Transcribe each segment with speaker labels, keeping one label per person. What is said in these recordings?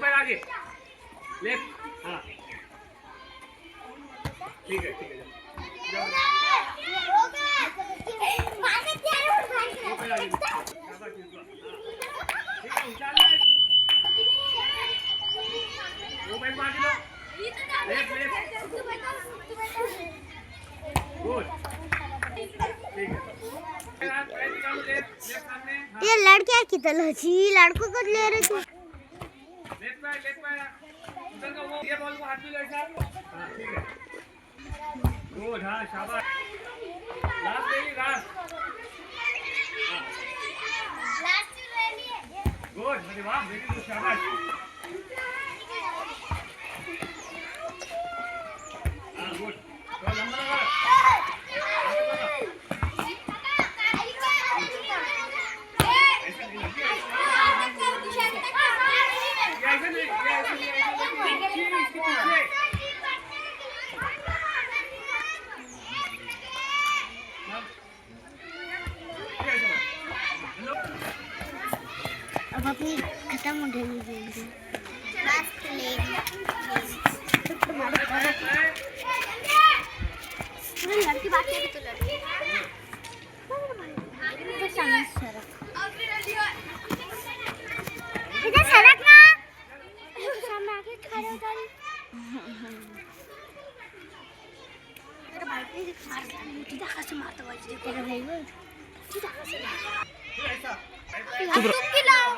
Speaker 1: पैर आगे, लेफ्ट, हाँ ठीक है जाओ। वो पैर आगे लो, लेफ्ट गुड, ठीक है।
Speaker 2: ये लड़कियां की तरह छी, लड़कों को ले रहे तू।
Speaker 1: लेफ्ट पैर उधर का वो ये बॉल को हाथ में लो ऐसा, हाँ ठीक है गुड, हाँ शाबाश, लास्ट ले ली लास्ट, गुड, अरे वाह वेरी गुड, शाबाश, हाँ गुड, तो लंबा लगा
Speaker 2: अब अपनी खत्म हो गई गेम, लास्ट ले लड़की बात करी तो लड़की इधर सड़क ना सामने आके खड़े हो जाए। तेरा भाई पे सीधा खासे मारता हुआ तेरा भाई वो सीधा खासे तुम खिलाओ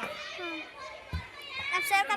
Speaker 2: अब सर का